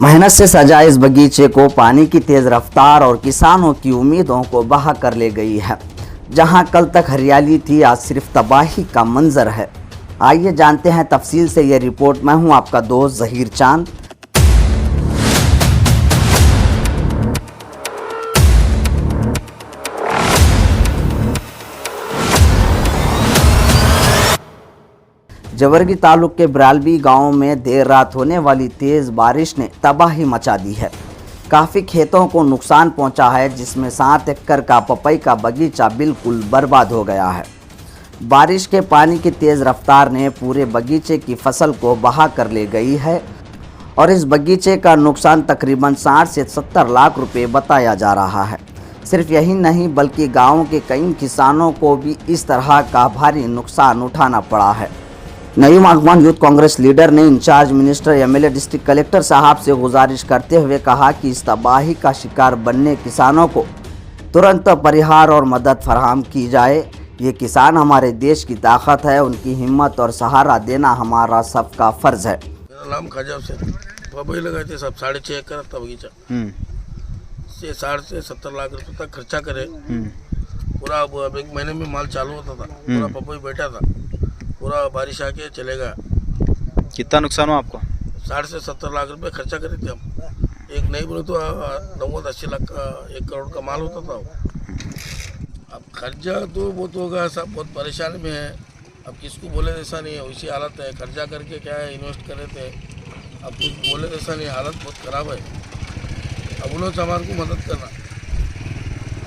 मेहनत से सजा इस बगीचे को पानी की तेज रफ्तार और किसानों की उम्मीदों को बहा कर ले गई है। जहां कल तक हरियाली थी, आज सिर्फ तबाही का मंजर है। आइए जानते हैं तफसील से ये रिपोर्ट। मैं हूं आपका दोस्त ज़हीर चांद। जवर्गी तालुक के बिरालबी गांव में देर रात होने वाली तेज़ बारिश ने तबाही मचा दी है। काफ़ी खेतों को नुकसान पहुंचा है, जिसमें 7 एकड़ का पपई का बगीचा बिल्कुल बर्बाद हो गया है। बारिश के पानी की तेज़ रफ्तार ने पूरे बगीचे की फसल को बहा कर ले गई है और इस बगीचे का नुकसान तकरीबन 60 से 70 लाख रुपए बताया जा रहा है। सिर्फ यही नहीं बल्कि गाँव के कई किसानों को भी इस तरह का भारी नुकसान उठाना पड़ा है। नईम अगवान यूथ कांग्रेस लीडर ने incharge minister MLA district collector साहब से गुजारिश करते हुए कहा कि इस तबाही का शिकार बनने किसानों को तुरंत परिहार और मदद फराहम की जाए। ये किसान हमारे देश की ताकत है, उनकी हिम्मत और सहारा देना हमारा सबका फर्ज है। मेरा नाम खजाब से पपई लगाए थे सब 6.5 एकड़ था बगीचा से 60 से 70 लाख रुपए तक खर्चा करे। पूरा अब 1 महीने में माल चालू होता था, पूरा पपई बैठा था, पूरा बारिश आके चलेगा। कितना नुकसान हुआ आपको? 60 से 70 लाख रुपए खर्चा करे थे हम। एक नहीं बोले तो 90-80 लाख का 1 करोड़ का माल होता था। अब खर्चा तो बहुत होगा, सब बहुत परेशानी में है। अब किसको बोले ऐसा नहीं है, वैसी हालत है। खर्चा करके क्या है, इन्वेस्ट करे थे, अब कुछ बोले ऐसा नहीं, हालत बहुत ख़राब है। अब उन्होंने हमारे को मदद करना।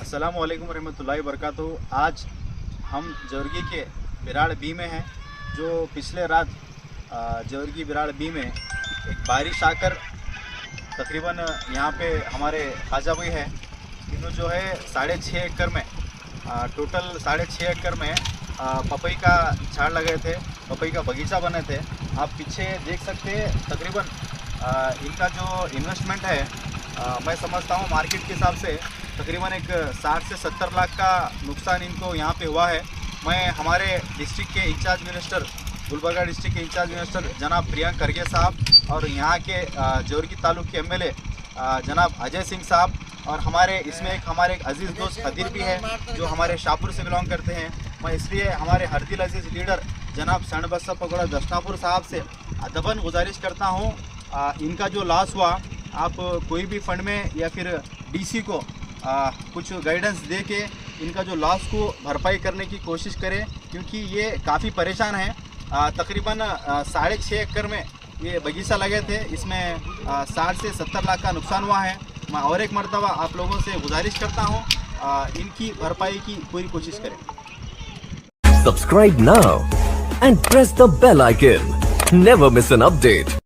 अस्सलाम वालेकुम रहमतुल्लाहि बरकातुहू। आज हम जवर्गी के बिराड़ बी में हैं, जो पिछले रात जवर्गी बिराड़ बी में एक बारिश आकर तकरीबन यहाँ पे हमारे खाजा भाई है, इन्होंने जो है 6.5 एकड़ में टोटल 6.5 एकड़ में पपई का झाड़ लगाए थे, पपई का बगीचा बने थे। आप पीछे देख सकते हैं तकरीबन इनका जो इन्वेस्टमेंट है, मैं समझता हूँ मार्केट के हिसाब से तकरीबन एक 60 से 70 लाख का नुकसान इनको यहाँ पे हुआ है। मैं हमारे डिस्ट्रिक्ट के इंचार्ज मिनिस्टर, गुलबर्गा डिस्ट्रिक्ट के इंचार्ज मिनिस्टर जनाब प्रियंक खरगे साहब और यहाँ के जवर्गी तालुक के एमएलए जनाब अजय सिंह साहब और हमारे एक अजीज़ दोस्त खदीर भी है, जो हमारे शाहपुर से बिलोंग करते हैं। मैं इसलिए हमारे हरदिल अजीज़ लीडर जनाब सणबस्सा पगोड़ा दशनापुर साहब से अदबन गुजारिश करता हूँ, इनका जो लॉस हुआ, आप कोई भी फंड में या फिर डीसी को कुछ गाइडेंस दे के इनका जो लॉस को भरपाई करने की कोशिश करें, क्योंकि ये काफ़ी परेशान हैं। तकरीबन 6.5 एकड़ में ये बगीचा लगे थे, इसमें 60 से 70 लाख का नुकसान हुआ है। मैं और एक मरतबा आप लोगों से गुजारिश करता हूँ, इनकी भरपाई की पूरी कोशिश करें। Subscribe now and press the bell icon. Never miss an update.